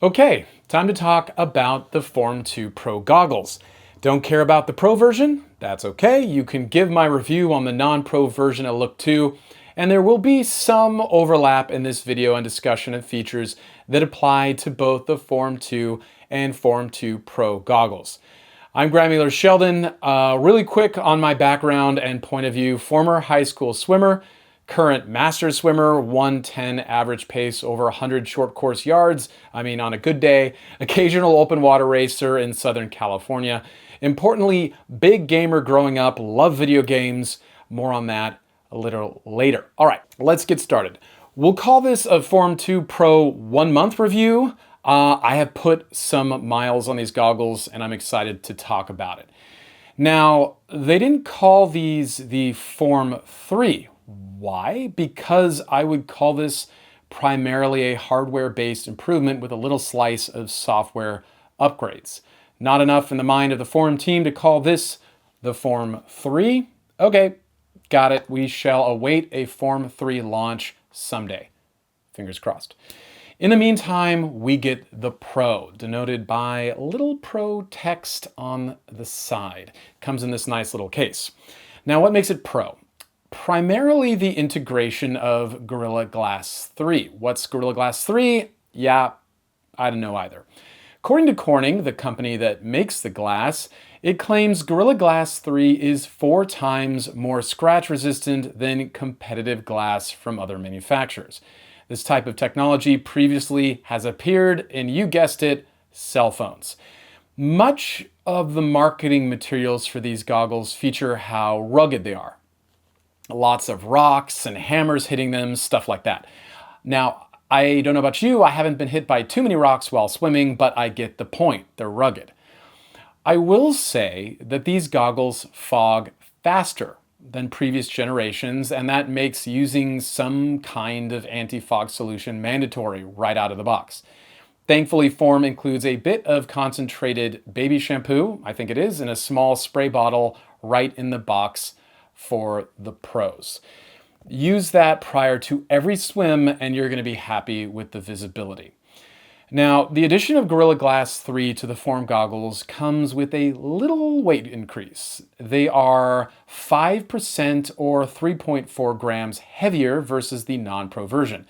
Okay, time to talk about the Form 2 Pro goggles. Don't care about the Pro version? That's okay. You can give my review on the non-Pro version a look too, and there will be some overlap in this video and discussion of features that apply to both the Form 2 and Form 2 Pro goggles. I'm Grant Mueller-Sheldon. Really quick on my background and point of view: former high school swimmer, current master swimmer, 110 average pace, over 100 short course yards, I mean on a good day, occasional open water racer in Southern California. Importantly, big gamer growing up, love video games. More on that a little later. All right, let's get started. We'll call this a Form 2 Pro 1 month review. I have put some miles on these goggles and I'm excited to talk about it. Now, they didn't call these the Form 3. Why? Because I would call this primarily a hardware-based improvement with a little slice of software upgrades. Not enough in the mind of the Form team to call this the Form 3? Okay, got it. We shall await a Form 3 launch someday. Fingers crossed. In the meantime, we get the Pro, denoted by little Pro text on the side. Comes in this nice little case. Now, what makes it Pro? Primarily the integration of Gorilla Glass 3. What's Gorilla Glass 3? Yeah, I don't know either. According to Corning, the company that makes the glass, it claims Gorilla Glass 3 is 4 times more scratch resistant than competitive glass from other manufacturers. This type of technology previously has appeared in, you guessed it, cell phones. Much of the marketing materials for these goggles feature how rugged they are. Lots of rocks and hammers hitting them, stuff like that. Now, I don't know about you, I haven't been hit by too many rocks while swimming, but I get the point. They're rugged. I will say that these goggles fog faster than previous generations, and that makes using some kind of anti-fog solution mandatory right out of the box. Thankfully, Form includes a bit of concentrated baby shampoo, I think it is, in a small spray bottle right in the box for the pros. Use that prior to every swim and you're going to be happy with the visibility. Now, the addition of Gorilla Glass 3 to the Form goggles comes with a little weight increase. They are 5% or 3.4 grams heavier versus the non-Pro version.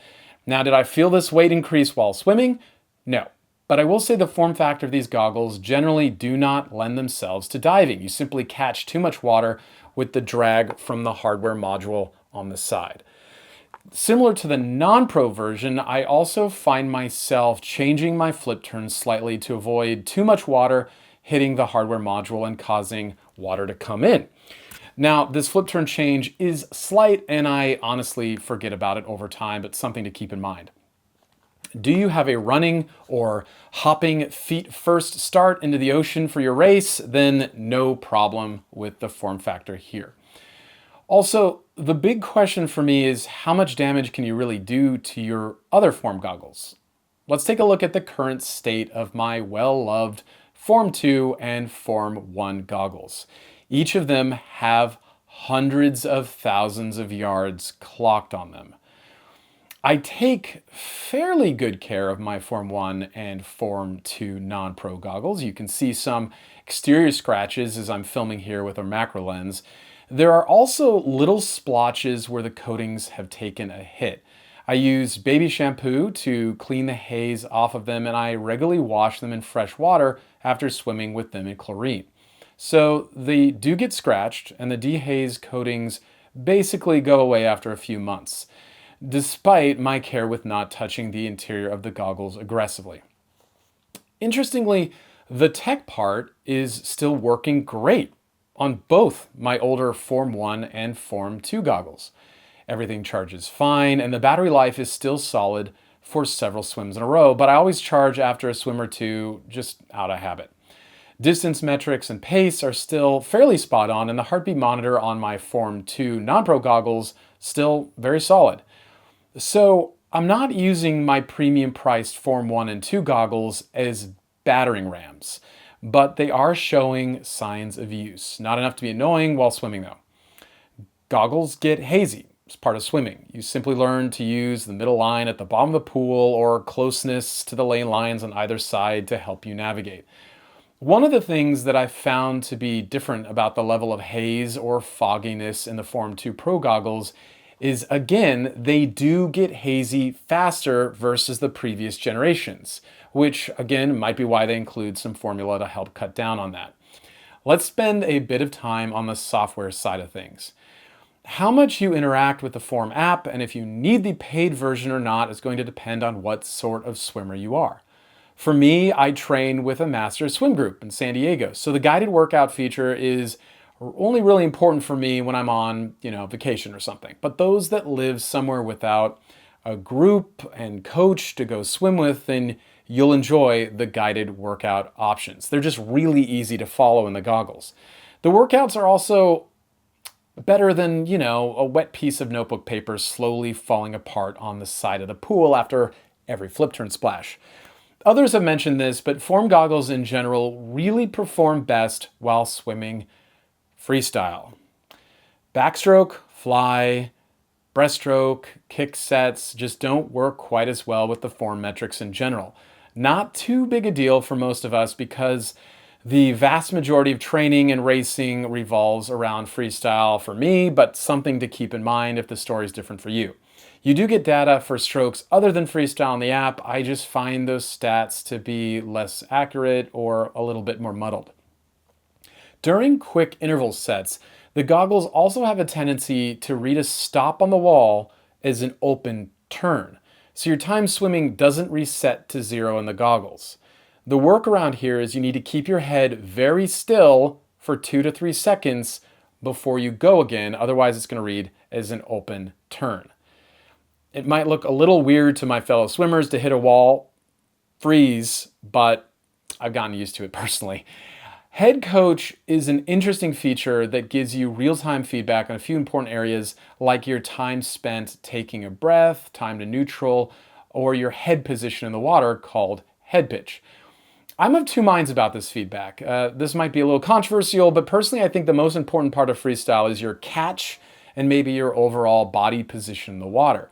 Now, did I feel this weight increase while swimming? No. But I will say the form factor of these goggles generally do not lend themselves to diving. You simply catch too much water with the drag from the hardware module on the side. Similar to the non-Pro version, I also find myself changing my flip turns slightly to avoid too much water hitting the hardware module and causing water to come in. Now, this flip turn change is slight and I honestly forget about it over time, but something to keep in mind. Do you have a running or hopping feet first start into the ocean for your race? Then no problem with the form factor here. Also, the big question for me is how much damage can you really do to your other Form goggles? Let's take a look at the current state of my well-loved Form 2 and Form 1 goggles. Each of them have hundreds of thousands of yards clocked on them. I take fairly good care of my Form 1 and Form 2 non-Pro goggles. You can see some exterior scratches as I'm filming here with a macro lens. There are also little splotches where the coatings have taken a hit. I use baby shampoo to clean the haze off of them and I regularly wash them in fresh water after swimming with them in chlorine. So they do get scratched and the dehaze coatings basically go away after a few months, despite my care with not touching the interior of the goggles aggressively. Interestingly, the tech part is still working great on both my older Form 1 and Form 2 goggles. Everything charges fine and the battery life is still solid for several swims in a row, but I always charge after a swim or two just out of habit. Distance metrics and pace are still fairly spot on and the heartbeat monitor on my Form 2 non-Pro goggles still very solid. So I'm not using my premium priced Form 1 and 2 goggles as battering rams, but they are showing signs of use. Not enough to be annoying while swimming though. Goggles get hazy. It's part of swimming. You simply learn to use the middle line at the bottom of the pool or closeness to the lane lines on either side to help you navigate. One of the things that I found to be different about the level of haze or fogginess in the Form 2 Pro goggles is, again, they do get hazy faster versus the previous generations, which again might be why they include some formula to help cut down on that. Let's spend a bit of time on the software side of things. How much you interact with the Form app and if you need the paid version or not is going to depend on what sort of swimmer you are. For me, I train with a master swim group in San Diego, so the guided workout feature is only really important for me when I'm on, vacation or something. But those that live somewhere without a group and coach to go swim with, then you'll enjoy the guided workout options. They're just really easy to follow in the goggles. The workouts are also better than, a wet piece of notebook paper slowly falling apart on the side of the pool after every flip turn splash. Others have mentioned this, but Form goggles in general really perform best while swimming freestyle. Backstroke, fly, breaststroke, kick sets just don't work quite as well with the Form metrics in general. Not too big a deal for most of us because the vast majority of training and racing revolves around freestyle for me, but something to keep in mind if the story is different for you. You do get data for strokes other than freestyle in the app. I just find those stats to be less accurate or a little bit more muddled. During quick interval sets, the goggles also have a tendency to read a stop on the wall as an open turn. So your time swimming doesn't reset to 0 in the goggles. The workaround here is you need to keep your head very still for 2 to 3 seconds before you go again. Otherwise, it's going to read as an open turn. It might look a little weird to my fellow swimmers to hit a wall, freeze, but I've gotten used to it personally. Head Coach is an interesting feature that gives you real-time feedback on a few important areas like your time spent taking a breath, time to neutral, or your head position in the water called head pitch. I'm of two minds about this feedback. This might be a little controversial, but personally I think the most important part of freestyle is your catch and maybe your overall body position in the water.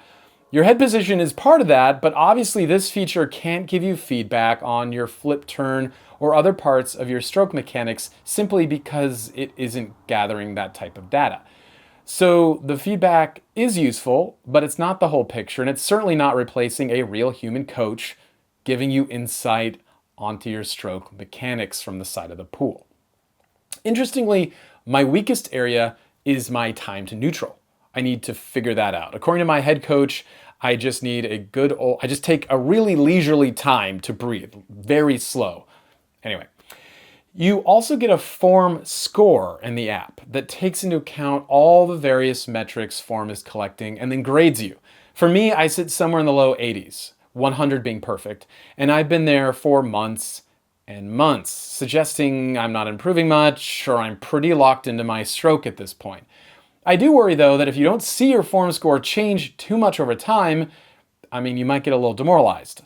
Your head position is part of that, but obviously this feature can't give you feedback on your flip turn or other parts of your stroke mechanics simply because it isn't gathering that type of data. So the feedback is useful, but it's not the whole picture, and it's certainly not replacing a real human coach giving you insight onto your stroke mechanics from the side of the pool. Interestingly, my weakest area is my time to neutral. I need to figure that out. According to my head coach, I just take a really leisurely time to breathe, very slow. Anyway, you also get a Form score in the app that takes into account all the various metrics Form is collecting and then grades you. For me, I sit somewhere in the low 80s, 100 being perfect, and I've been there for months and months, suggesting I'm not improving much or I'm pretty locked into my stroke at this point. I do worry though that if you don't see your Form score change too much over time, you might get a little demoralized.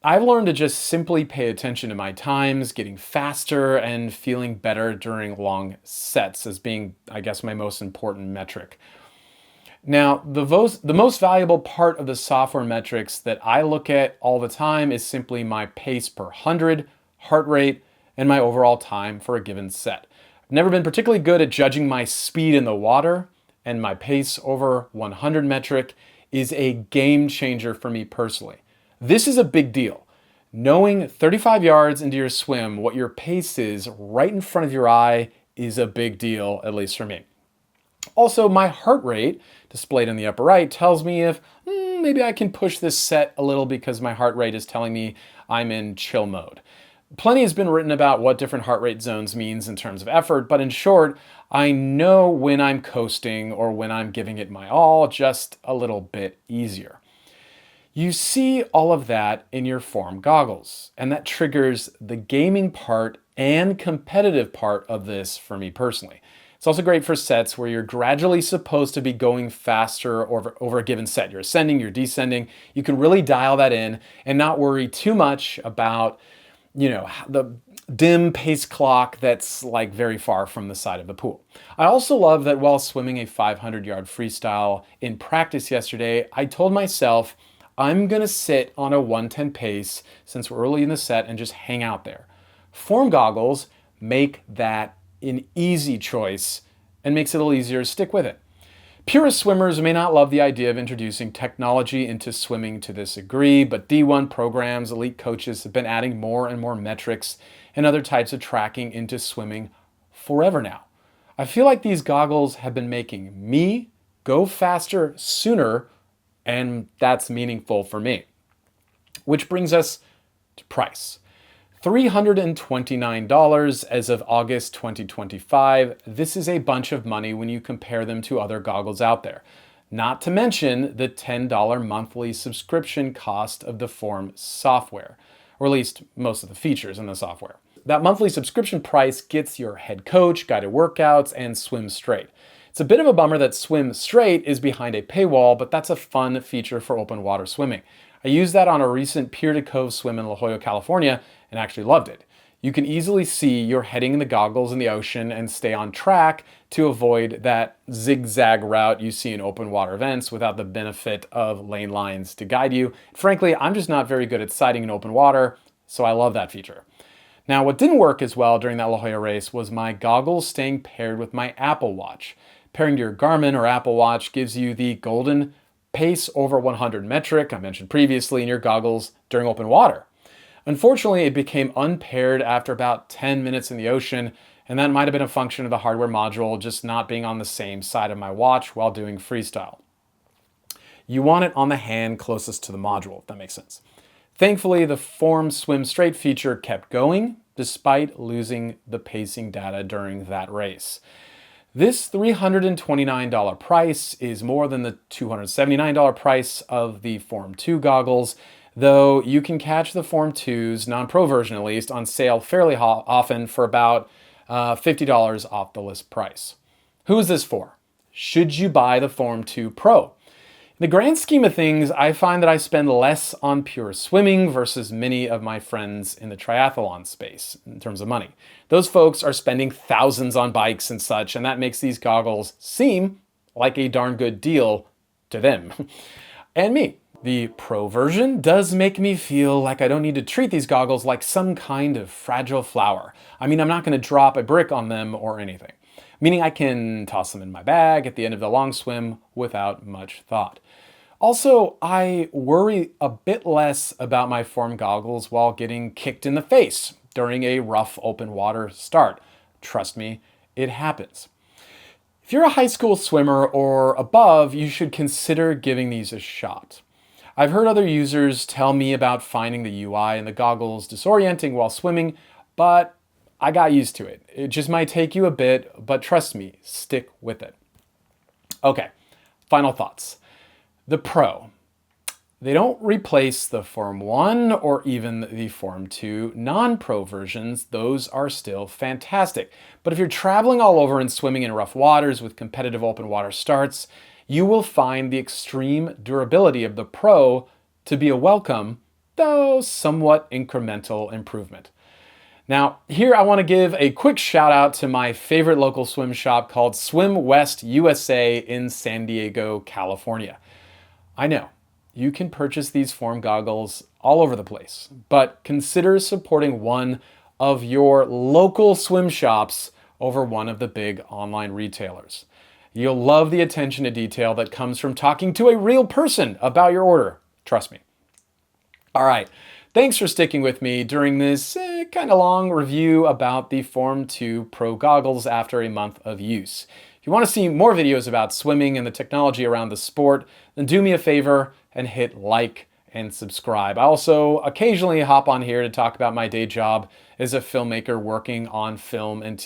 I've learned to just simply pay attention to my times, getting faster and feeling better during long sets as being, my most important metric. Now, the most valuable part of the software metrics that I look at all the time is simply my pace per 100, heart rate, and my overall time for a given set. I've never been particularly good at judging my speed in the water, and my pace over 100 metric is a game changer for me personally. This is a big deal. Knowing 35 yards into your swim what your pace is right in front of your eye is a big deal, at least for me. Also, my heart rate, displayed in the upper right, tells me if maybe I can push this set a little because my heart rate is telling me I'm in chill mode. Plenty has been written about what different heart rate zones means in terms of effort, but in short, I know when I'm coasting or when I'm giving it my all just a little bit easier. You see all of that in your Form goggles, and that triggers the gaming part and competitive part of this for me personally. It's also great for sets where you're gradually supposed to be going faster over a given set. You're ascending, you're descending. You can really dial that in and not worry too much about, the dim pace clock that's like very far from the side of the pool. I also love that while swimming a 500-yard freestyle in practice yesterday, I told myself I'm gonna sit on a 110 pace since we're early in the set and just hang out there. Form goggles make that an easy choice and makes it a little easier to stick with it. Purist swimmers may not love the idea of introducing technology into swimming to this degree, but D1 programs, elite coaches have been adding more and more metrics and other types of tracking into swimming forever now. I feel like these goggles have been making me go faster sooner, and that's meaningful for me. Which brings us to price. $329 as of August 2025. This is a bunch of money when you compare them to other goggles out there. Not to mention the $10 monthly subscription cost of the Form software, or at least most of the features in the software. That monthly subscription price gets your head coach, guided workouts, and Swim Straight. It's a bit of a bummer that Swim Straight is behind a paywall, but that's a fun feature for open water swimming. I used that on a recent Pier de Cove swim in La Jolla, California, and actually loved it. You can easily see you're heading in the goggles in the ocean and stay on track to avoid that zigzag route you see in open water events without the benefit of lane lines to guide you. Frankly, I'm just not very good at sighting in open water, so I love that feature. Now, what didn't work as well during that La Jolla race was my goggles staying paired with my Apple Watch. Pairing to your Garmin or Apple Watch gives you the golden pace over 100 metric I mentioned previously in your goggles during open water. Unfortunately, it became unpaired after about 10 minutes in the ocean, and that might have been a function of the hardware module just not being on the same side of my watch while doing freestyle. You want it on the hand closest to the module, if that makes sense. Thankfully, the Form Swim Straight feature kept going despite losing the pacing data during that race. This $329 price is more than the $279 price of the Form 2 goggles, though you can catch the Form 2's non-pro version at least on sale fairly often for about $50 off the list price. Who is this for? Should you buy the Form 2 Pro? In the grand scheme of things, I find that I spend less on pure swimming versus many of my friends in the triathlon space in terms of money. Those folks are spending thousands on bikes and such, and that makes these goggles seem like a darn good deal to them and me. The Pro version does make me feel like I don't need to treat these goggles like some kind of fragile flower. I mean, I'm not going to drop a brick on them or anything, meaning I can toss them in my bag at the end of the long swim without much thought. Also, I worry a bit less about my Form goggles while getting kicked in the face during a rough open water start. Trust me, it happens. If you're a high school swimmer or above, you should consider giving these a shot. I've heard other users tell me about finding the UI and the goggles disorienting while swimming, but I got used to it. It just might take you a bit, but trust me, stick with it. Okay, final thoughts. The Pro. They don't replace the Form 1 or even the Form 2 non-pro versions. Those are still fantastic. But if you're traveling all over and swimming in rough waters with competitive open water starts, you will find the extreme durability of the Pro to be a welcome, though somewhat incremental improvement. Now, here I want to give a quick shout out to my favorite local swim shop called Swim West USA in San Diego, California. I know, you can purchase these Form goggles all over the place, but consider supporting one of your local swim shops over one of the big online retailers. You'll love the attention to detail that comes from talking to a real person about your order. Trust me. All right, thanks for sticking with me during this kind of long review about the Form 2 Pro goggles after a month of use. If you want to see more videos about swimming and the technology around the sport, then do me a favor and hit like and subscribe. I also occasionally hop on here to talk about my day job as a filmmaker working on film and